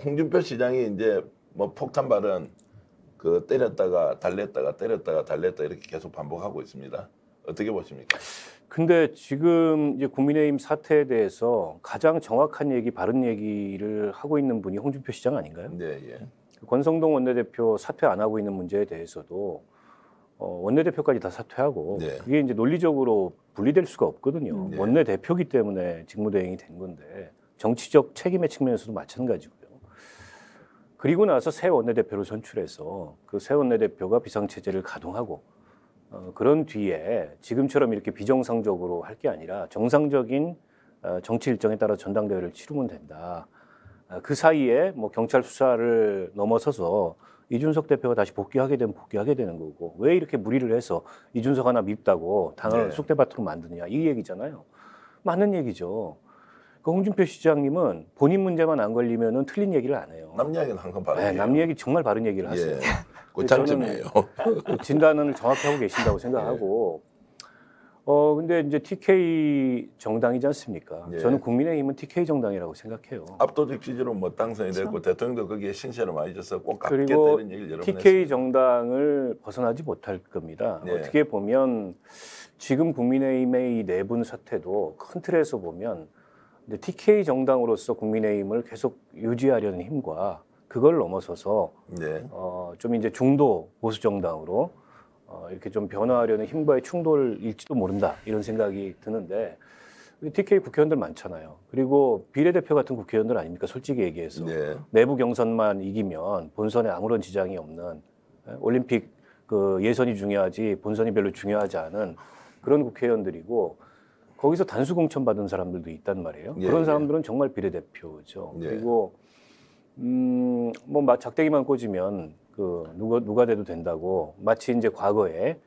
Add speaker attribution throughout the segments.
Speaker 1: 홍준표 시장이 이제 뭐 폭탄 발언 때렸다가 달랬다가 때렸다가 달랬다 이렇게 계속 반복하고 있습니다. 어떻게 보십니까?
Speaker 2: 근데 지금 이제 국민의힘 사태에 대해서 가장 정확한 얘기, 바른 얘기를 하고 있는 분이 홍준표 시장 아닌가요?
Speaker 1: 네, 예.
Speaker 2: 권성동 원내대표 사퇴 안 하고 있는 문제에 대해서도 원내대표까지 다 사퇴하고
Speaker 1: 네.
Speaker 2: 그게 이제 논리적으로 분리될 수가 없거든요.
Speaker 1: 네.
Speaker 2: 원내대표기 때문에 직무대행이 된 건데 정치적 책임의 측면에서도 마찬가지고요. 그리고 나서 새 원내대표를 선출해서 그 새 원내대표가 비상체제를 가동하고 그런 뒤에 지금처럼 이렇게 비정상적으로 할 게 아니라 정상적인 정치 일정에 따라 전당대회를 치르면 된다. 그 사이에 뭐 경찰 수사를 넘어서서 이준석 대표가 다시 복귀하게 되면 복귀하게 되는 거고 왜 이렇게 무리를 해서 이준석 하나 밉다고 당을
Speaker 1: 네.
Speaker 2: 쑥대밭으로 만드냐 이 얘기잖아요. 맞는 얘기죠. 그 홍준표 시장님은 본인 문제만 안 걸리면은 틀린 얘기를 안 해요.
Speaker 1: 남 이야기는 항상 바른
Speaker 2: 네,
Speaker 1: 얘기예요.
Speaker 2: 남 얘기 정말 바른 얘기를 하세요.
Speaker 1: 예. 그 장점이에요.
Speaker 2: 그 진단을 정확히 하고 계신다고 생각하고 근데 이제 TK 정당이지 않습니까?
Speaker 1: 예.
Speaker 2: 저는 국민의힘은 TK 정당이라고 생각해요.
Speaker 1: 압도적 지지로 뭐 당선이 됐고 대통령도 거기에 신세를 많이 져서 꼭 갚겠다
Speaker 2: 그리고
Speaker 1: 이런 얘기를 여러 번
Speaker 2: TK
Speaker 1: 했습니다.
Speaker 2: 정당을 벗어나지 못할 겁니다.
Speaker 1: 예.
Speaker 2: 어떻게 보면 지금 국민의힘의 이 내분 사태도 큰 틀에서 보면 이제 TK 정당으로서 국민의힘을 계속 유지하려는 힘과 그걸 넘어서서
Speaker 1: 네.
Speaker 2: 좀 이제 중도 보수 정당으로 이렇게 좀 변화하려는 힘과의 충돌일지도 모른다 이런 생각이 드는데 TK 국회의원들 많잖아요. 그리고 비례대표 같은 국회의원들 아닙니까? 솔직히 얘기해서
Speaker 1: 네.
Speaker 2: 내부 경선만 이기면 본선에 아무런 지장이 없는 올림픽 그 예선이 중요하지 본선이 별로 중요하지 않은 그런 국회의원들이고 거기서 단수 공천 받은 사람들도 있단 말이에요.
Speaker 1: 예,
Speaker 2: 그런
Speaker 1: 예.
Speaker 2: 사람들은 정말 비례대표죠.
Speaker 1: 예.
Speaker 2: 그리고 뭐 작대기만 꽂으면 그 누가 돼도 된다고 마치 이제 과거에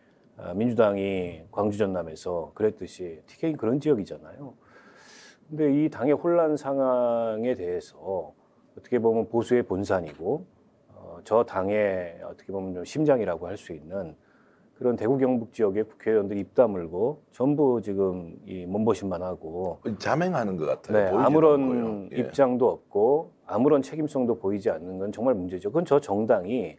Speaker 2: 민주당이 광주 전남에서 그랬듯이 TK는 그런 지역이잖아요. 근데 이 당의 혼란 상황에 대해서 어떻게 보면 보수의 본산이고 저 당의 어떻게 보면 좀 심장이라고 할 수 있는 그런 대구 경북 지역의 국회의원들이 입 다물고 전부 지금 이 몸보신만 하고
Speaker 1: 자맹하는 것 같아요.
Speaker 2: 네,
Speaker 1: 보이지도
Speaker 2: 아무런
Speaker 1: 않고요. 예.
Speaker 2: 입장도 없고 아무런 책임성도 보이지 않는 건 정말 문제죠. 그건 저 정당이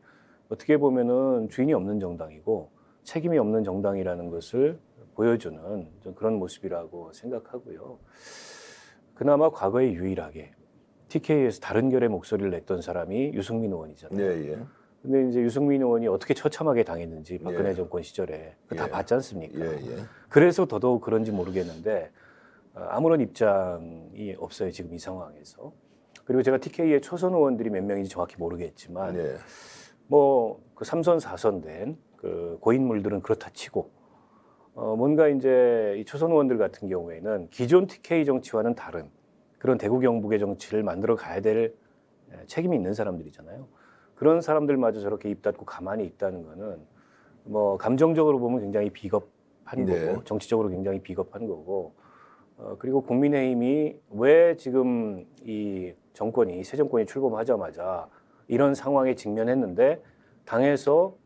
Speaker 2: 어떻게 보면은 주인이 없는 정당이고 책임이 없는 정당이라는 것을 보여주는 좀 그런 모습이라고 생각하고요. 그나마 과거에 유일하게 TK에서 다른 결의 목소리를 냈던 사람이 유승민 의원이잖아요.
Speaker 1: 예, 예.
Speaker 2: 근데 이제 유승민 의원이 어떻게 처참하게 당했는지 박근혜
Speaker 1: 예.
Speaker 2: 정권 시절에 다
Speaker 1: 예.
Speaker 2: 봤지 않습니까?
Speaker 1: 예, 예.
Speaker 2: 그래서 더더욱 그런지 모르겠는데 아무런 입장이 없어요. 지금 이 상황에서. 그리고 제가 TK의 초선 의원들이 몇 명인지 정확히 모르겠지만
Speaker 1: 예.
Speaker 2: 뭐 그 3선 4선 된 그 고인물들은 그렇다 치고 뭔가 이제 이 초선 의원들 같은 경우에는 기존 TK 정치와는 다른 그런 대구 경북의 정치를 만들어 가야 될 책임이 있는 사람들이잖아요. 그런 사람들마저 저렇게 입 닫고 가만히 있다는 거는 뭐 감정적으로 보면 굉장히 비겁한
Speaker 1: 네.
Speaker 2: 거고 정치적으로 굉장히 비겁한 거고 그리고 국민의힘이 왜 지금 이 정권이 새 정권이 출범하자마자 이런 상황에 직면했는데 당에서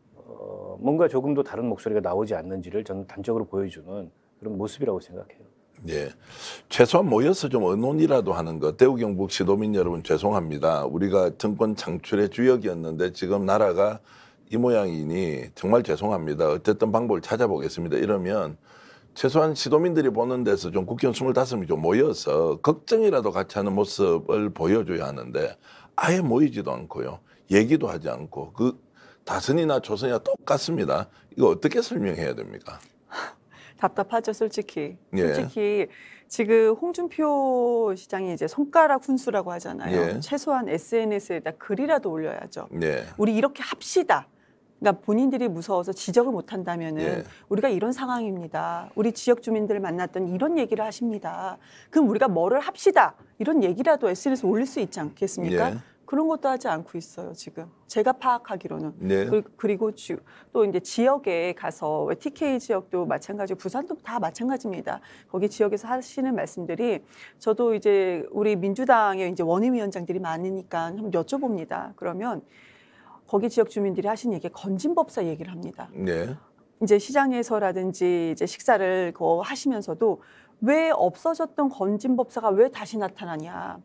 Speaker 2: 뭔가 조금도 다른 목소리가 나오지 않는지를 저는 단적으로 보여주는 그런 모습이라고 생각해요.
Speaker 1: 예. 최소한 모여서 좀 의논이라도 하는 것. 대구 경북 시도민 여러분 죄송합니다. 우리가 정권 창출의 주역이었는데 지금 나라가 이 모양이니 정말 죄송합니다. 어쨌든 방법을 찾아보겠습니다. 이러면 최소한 시도민들이 보는 데서 좀 국회의원 25명이 좀 모여서 걱정이라도 같이 하는 모습을 보여줘야 하는데 아예 모이지도 않고요. 얘기도 하지 않고 그 다선이나 조선이나 똑같습니다. 이거 어떻게 설명해야 됩니까?
Speaker 3: 답답하죠, 솔직히.
Speaker 1: 예.
Speaker 3: 솔직히 지금 홍준표 시장이 이제 손가락 훈수라고 하잖아요.
Speaker 1: 예.
Speaker 3: 최소한 SNS에다 글이라도 올려야죠.
Speaker 1: 예.
Speaker 3: 우리 이렇게 합시다. 그러니까 본인들이 무서워서 지적을 못 한다면은
Speaker 1: 예.
Speaker 3: 우리가 이런 상황입니다. 우리 지역 주민들을 만났던 이런 얘기를 하십니다. 그럼 우리가 뭐를 합시다. 이런 얘기라도 SNS에 올릴 수 있지 않겠습니까?
Speaker 1: 예.
Speaker 3: 그런 것도 하지 않고 있어요, 지금. 제가 파악하기로는.
Speaker 1: 네.
Speaker 3: 그리고 또 이제 지역에 가서 왜 TK 지역도 마찬가지고 부산도 다 마찬가지입니다. 거기 지역에서 하시는 말씀들이 저도 이제 우리 민주당의 이제 원외위원장들이 많으니까 한번 여쭤봅니다. 그러면 거기 지역 주민들이 하신 얘기 건진법사 얘기를 합니다.
Speaker 1: 네.
Speaker 3: 이제 시장에서라든지 이제 식사를 하시면서도 왜 없어졌던 건진법사가 왜 다시 나타나냐.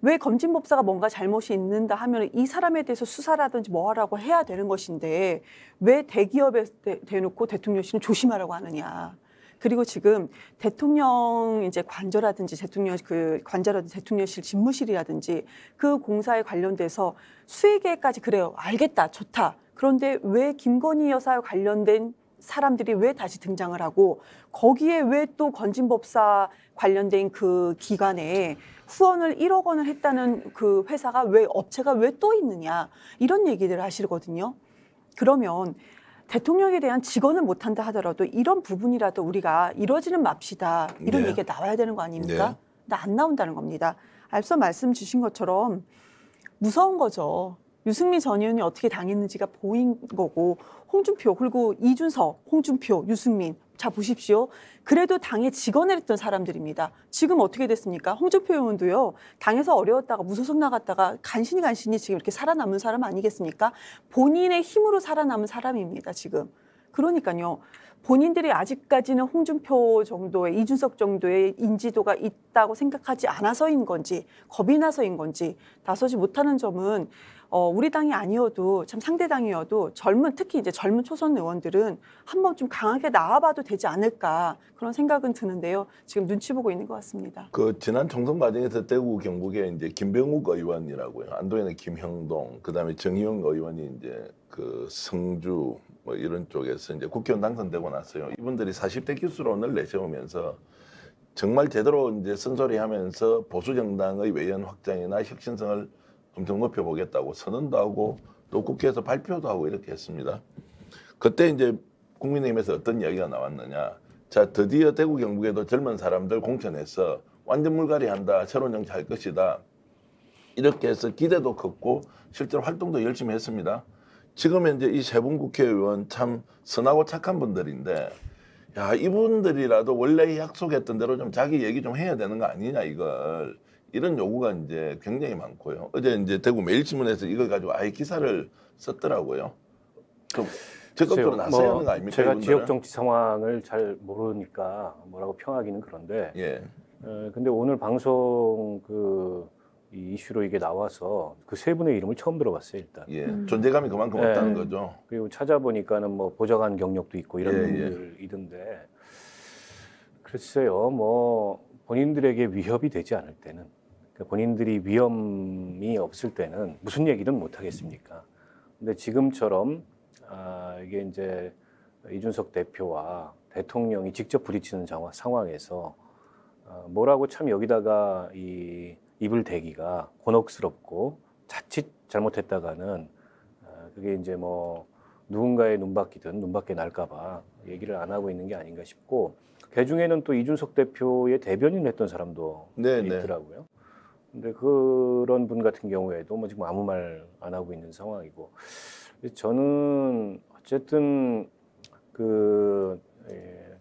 Speaker 3: 왜 검진법사가 뭔가 잘못이 있는다 하면 이 사람에 대해서 수사라든지 뭐 하라고 해야 되는 것인데 왜 대기업에 대놓고 대통령실은 조심하라고 하느냐. 그리고 지금 대통령 이제 관저라든지 대통령 그 관저라든지 대통령실 집무실이라든지 그 공사에 관련돼서 수의계획까지 그래요. 알겠다. 좋다. 그런데 왜 김건희 여사와 관련된 사람들이 왜 다시 등장을 하고 거기에 왜 또 건진법사 관련된 그 기관에 후원을 1억 원을 했다는 그 회사가 왜 업체가 왜 또 있느냐 이런 얘기들을 하시거든요. 그러면 대통령에 대한 직언을 못한다 하더라도 이런 부분이라도 우리가 이러지는 맙시다. 이런
Speaker 1: 네.
Speaker 3: 얘기가 나와야 되는 거 아닙니까?
Speaker 1: 네.
Speaker 3: 근데 안 나온다는 겁니다. 앞서 말씀 주신 것처럼 무서운 거죠. 유승민 전 의원이 어떻게 당했는지가 보인 거고 홍준표 그리고 이준석, 홍준표, 유승민 자 보십시오. 그래도 당에 직언을 했던 사람들입니다. 지금 어떻게 됐습니까? 홍준표 의원도요. 당에서 어려웠다가 무소속 나갔다가 간신히 지금 이렇게 살아남은 사람 아니겠습니까? 본인의 힘으로 살아남은 사람입니다. 지금. 그러니까요. 본인들이 아직까지는 홍준표 정도의 이준석 정도의 인지도가 있다고 생각하지 않아서인 건지 겁이 나서인 건지 나서지 못하는 점은 우리 당이 아니어도 참 상대 당이어도 특히 이제 젊은 초선 의원들은 한번 좀 강하게 나와봐도 되지 않을까 그런 생각은 드는데요. 지금 눈치 보고 있는 것 같습니다.
Speaker 1: 그 지난 총선 과정에서 대구 경북에 이제 김병욱 의원이라고요. 안도현의 김형동, 그다음에 정의용 의원이 이제 그 성주 뭐 이런 쪽에서 이제 국회의원 당선되고 났어요. 이분들이 40대 기수론을 내세우면서 정말 제대로 이제 쓴소리하면서 보수 정당의 외연 확장이나 혁신성을 엄청 높여보겠다고 선언도 하고 또 국회에서 발표도 하고 이렇게 했습니다. 그때 이제 국민의힘에서 어떤 이야기가 나왔느냐. 자, 드디어 대구 경북에도 젊은 사람들 공천해서 완전 물갈이한다. 새로운 정치 할 것이다. 이렇게 해서 기대도 컸고 실제로 활동도 열심히 했습니다. 지금 현재 이 세 분 국회의원 참 선하고 착한 분들인데 야, 이분들이라도 원래 약속했던 대로 좀 자기 얘기 좀 해야 되는 거 아니냐 이걸. 이런 요구가 이제 굉장히 많고요. 어제 이제 대구 매일신문에서 이걸 가지고 아예 기사를 썼더라고요. 적극적으로 나서야 하는 거 아닙니까?
Speaker 2: 제가
Speaker 1: 이분들은?
Speaker 2: 지역 정치 상황을 잘 모르니까 뭐라고 평하기는 그런데,
Speaker 1: 예,
Speaker 2: 근데 오늘 방송 이 이슈로 이게 나와서 그 세 분의 이름을 처음 들어봤어요 일단.
Speaker 1: 예, 존재감이 그만큼 없다는 거죠.
Speaker 2: 그리고 찾아보니까는 뭐 보좌관 경력도 있고 이런
Speaker 1: 예,
Speaker 2: 분들이던데, 글쎄요, 뭐 본인들에게 위협이 되지 않을 때는, 그러니까 본인들이 위험이 없을 때는 무슨 얘기든 못 하겠습니까? 근데 지금처럼 이게 이제 이준석 대표와 대통령이 직접 부딪히는 상황에서 뭐라고 참 여기다가 입을 대기가 곤혹스럽고 자칫 잘못했다가는 그게 이제 뭐 누군가의 눈밖이든 눈밖에 날까봐 얘기를 안 하고 있는 게 아닌가 싶고, 그 중에는 또 이준석 대표의 대변인을 했던 사람도 있더라고요. 근데 그런 분 같은 경우에도 뭐 지금 아무 말 안 하고 있는 상황이고, 저는 어쨌든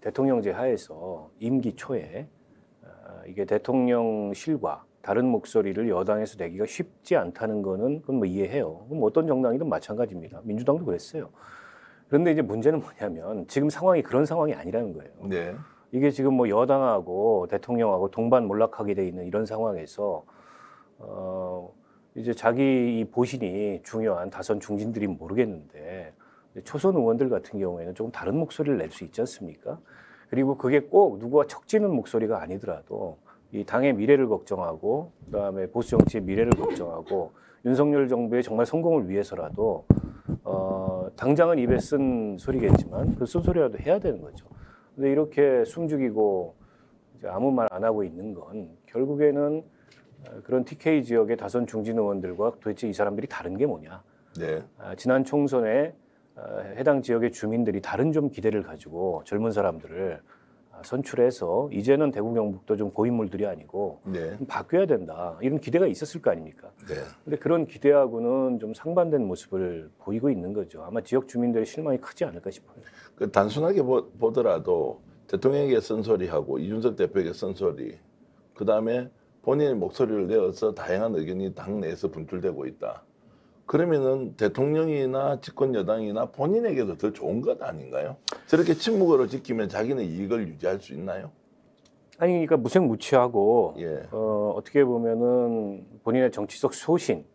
Speaker 2: 대통령제 하에서 임기 초에 이게 대통령실과 다른 목소리를 여당에서 내기가 쉽지 않다는 거는 그건 뭐 이해해요. 그럼 어떤 정당이든 마찬가지입니다. 민주당도 그랬어요. 그런데 이제 문제는 뭐냐면 지금 상황이 그런 상황이 아니라는 거예요.
Speaker 1: 네.
Speaker 2: 이게 지금 뭐 여당하고 대통령하고 동반몰락하게 돼 있는 이런 상황에서 이제 자기 이 보신이 중요한 다선 중진들이 모르겠는데 초선 의원들 같은 경우에는 조금 다른 목소리를 낼 수 있지 않습니까? 그리고 그게 꼭 누구와 척지는 목소리가 아니더라도 이 당의 미래를 걱정하고 그다음에 보수 정치의 미래를 걱정하고 윤석열 정부의 정말 성공을 위해서라도 당장은 입에 쓴 소리겠지만 그 쓴소리라도 해야 되는 거죠. 근데 이렇게 숨죽이고 이제 아무 말 안 하고 있는 건 결국에는 그런 TK 지역의 다선 중진 의원들과 도대체 이 사람들이 다른 게 뭐냐.
Speaker 1: 네.
Speaker 2: 지난 총선에 해당 지역의 주민들이 다른 좀 기대를 가지고 젊은 사람들을 선출해서 이제는 대구 경북도 좀 고인물들이 아니고
Speaker 1: 네.
Speaker 2: 좀 바뀌어야 된다. 이런 기대가 있었을 거 아닙니까?
Speaker 1: 네.
Speaker 2: 근데 그런 기대하고는 좀 상반된 모습을 보이고 있는 거죠. 아마 지역 주민들의 실망이 크지 않을까 싶어요.
Speaker 1: 그 단순하게 보더라도 대통령에게 쓴소리하고 이준석 대표에게 쓴소리, 그 다음에 본인의 목소리를 내어서 다양한 의견이 당 내에서 분출되고 있다. 그러면은 대통령이나 집권 여당이나 본인에게도 더 좋은 것 아닌가요? 저렇게 침묵으로 지키면 자기는 이익을 유지할 수 있나요?
Speaker 2: 아니 그러니까 무색무취하고
Speaker 1: 예.
Speaker 2: 어떻게 보면은 본인의 정치적 소신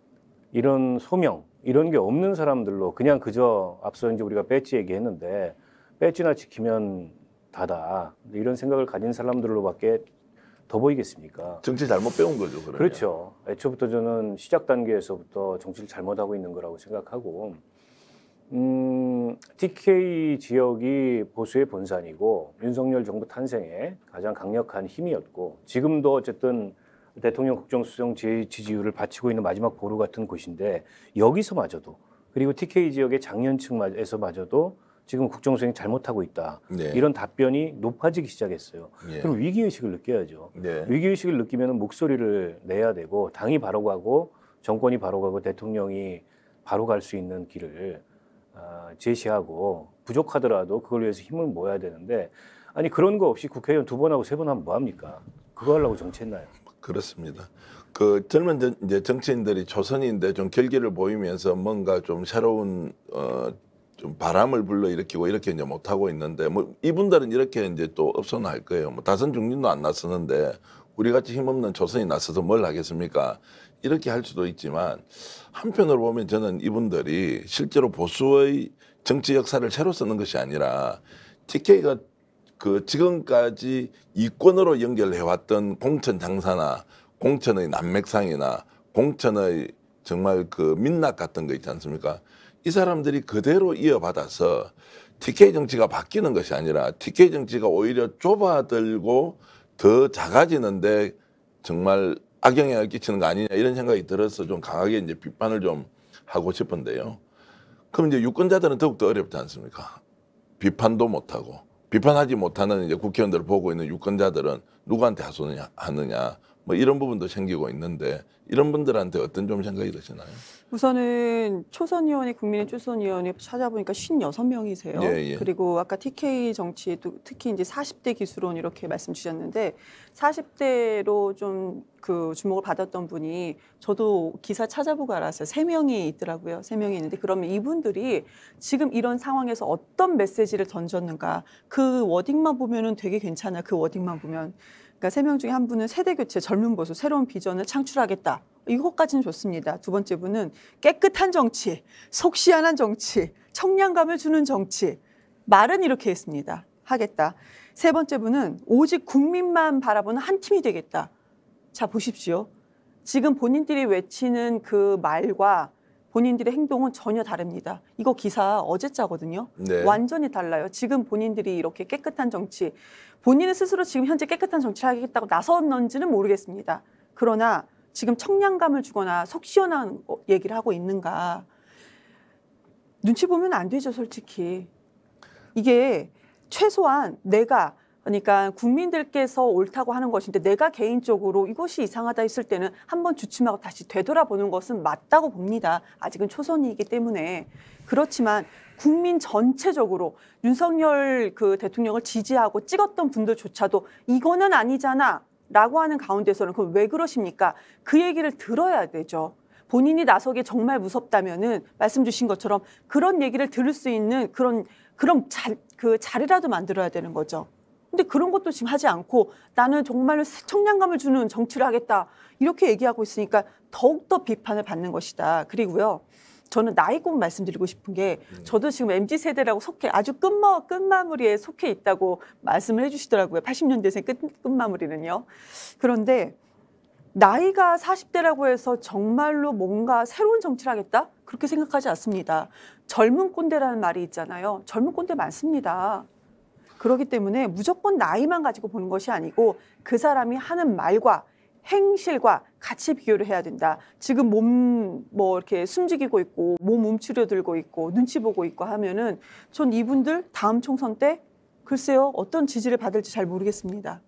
Speaker 2: 이런 소명 이런 게 없는 사람들로 그냥 그저 앞서 이제 우리가 배지 얘기했는데 배지나 지키면 다다 이런 생각을 가진 사람들로밖에 더 보이겠습니까?
Speaker 1: 정치 잘못 배운 거죠, 그러면.
Speaker 2: 그렇죠. 애초부터 저는 시작 단계에서부터 정치를 잘못하고 있는 거라고 생각하고 TK 지역이 보수의 본산이고 윤석열 정부 탄생에 가장 강력한 힘이었고 지금도 어쨌든 대통령 국정수행 지지율을 바치고 있는 마지막 보루 같은 곳인데 여기서마저도 그리고 TK 지역의 장년층에서마저도 지금 국정수행 잘못하고 있다.
Speaker 1: 네.
Speaker 2: 이런 답변이 높아지기 시작했어요.
Speaker 1: 예.
Speaker 2: 그럼 위기의식을 느껴야죠.
Speaker 1: 네.
Speaker 2: 위기의식을 느끼면 목소리를 내야 되고 당이 바로 가고 정권이 바로 가고 대통령이 바로 갈 수 있는 길을 제시하고 부족하더라도 그걸 위해서 힘을 모아야 되는데 아니 그런 거 없이 국회의원 2번 하고 3번 하면 뭐 합니까? 그거 하려고 정치했나요?
Speaker 1: 그렇습니다. 그 젊은 이제 정치인들이 초선인데 좀 결기를 보이면서 뭔가 좀 새로운 좀 바람을 불러일으키고 이렇게 이제 못 하고 있는데 뭐 이분들은 이렇게 이제 또 없어나 할 거예요. 뭐 다선 중진도 안 나서는데 우리 같이 힘없는 초선이 나서서 뭘 하겠습니까? 이렇게 할 수도 있지만 한편으로 보면 저는 이분들이 실제로 보수의 정치 역사를 새로 쓰는 것이 아니라 TK가 그 지금까지 이권으로 연결해왔던 공천 장사나 공천의 난맥상이나 공천의 정말 그 민낯 같은 거 있지 않습니까? 이 사람들이 그대로 이어받아서 TK 정치가 바뀌는 것이 아니라 TK 정치가 오히려 좁아들고 더 작아지는데 정말 악영향을 끼치는 거 아니냐 이런 생각이 들어서 좀 강하게 이제 비판을 좀 하고 싶은데요. 그럼 이제 유권자들은 더욱더 어렵지 않습니까? 비판도 못하고 비판하지 못하는 이제 국회의원들을 보고 있는 유권자들은 누구한테 하느냐 뭐 이런 부분도 생기고 있는데 이런 분들한테 어떤 좀 생각이 드시나요?
Speaker 3: 우선은 초선 의원이 국민의 초선 의원이 찾아보니까 56명이세요.
Speaker 1: 예, 예.
Speaker 3: 그리고 아까 TK 정치 특히 이제 40대 기수론 이렇게 말씀 주셨는데 40대로 좀 그 주목을 받았던 분이 저도 기사 찾아보고 알았어요. 3명이 있더라고요. 3명이 있는데 그러면 이분들이 지금 이런 상황에서 어떤 메시지를 던졌는가 그 워딩만 보면은 되게 괜찮아요. 그 워딩만 보면. 그러니까 3명 중에 한 분은 세대 교체, 젊은 보수, 새로운 비전을 창출하겠다. 이것까지는 좋습니다. 두 번째 분은 깨끗한 정치, 속 시원한 정치, 청량감을 주는 정치. 말은 이렇게 했습니다. 하겠다. 세 번째 분은 오직 국민만 바라보는 한 팀이 되겠다. 자, 보십시오. 지금 본인들이 외치는 그 말과 본인들의 행동은 전혀 다릅니다. 이거 기사 어제 짜거든요.
Speaker 1: 네.
Speaker 3: 완전히 달라요. 지금 본인들이 이렇게 깨끗한 정치, 본인은 스스로 지금 현재 깨끗한 정치를 하겠다고 나섰는지는 모르겠습니다. 그러나 지금 청량감을 주거나 속 시원한 얘기를 하고 있는가. 눈치 보면 안 되죠, 솔직히. 이게 최소한 내가 그러니까 국민들께서 옳다고 하는 것인데 내가 개인적으로 이것이 이상하다 했을 때는 한번 주춤하고 다시 되돌아보는 것은 맞다고 봅니다. 아직은 초선이기 때문에. 그렇지만 국민 전체적으로 윤석열 그 대통령을 지지하고 찍었던 분들조차도 이거는 아니잖아 라고 하는 가운데서는 그럼 왜 그러십니까? 그 얘기를 들어야 되죠. 본인이 나서기 정말 무섭다면은 말씀 주신 것처럼 그런 얘기를 들을 수 있는 그런 그 자리라도 만들어야 되는 거죠. 근데 그런 것도 지금 하지 않고 나는 정말 청량감을 주는 정치를 하겠다 이렇게 얘기하고 있으니까 더욱더 비판을 받는 것이다. 그리고요. 저는 나이 꼭 말씀드리고 싶은 게 저도 지금 MZ세대라고 속해 아주 끝마무리에 속해 있다고 말씀을 해주시더라고요. 80년대생 끝마무리는요. 그런데 나이가 40대라고 해서 정말로 뭔가 새로운 정치를 하겠다? 그렇게 생각하지 않습니다. 젊은 꼰대라는 말이 있잖아요. 젊은 꼰대 많습니다. 그렇기 때문에 무조건 나이만 가지고 보는 것이 아니고 그 사람이 하는 말과 행실과 같이 비교를 해야 된다. 지금 몸 뭐 이렇게 숨죽이고 있고 몸 움츠려들고 있고 눈치 보고 있고 하면은 전 이분들 다음 총선 때 글쎄요 어떤 지지를 받을지 잘 모르겠습니다.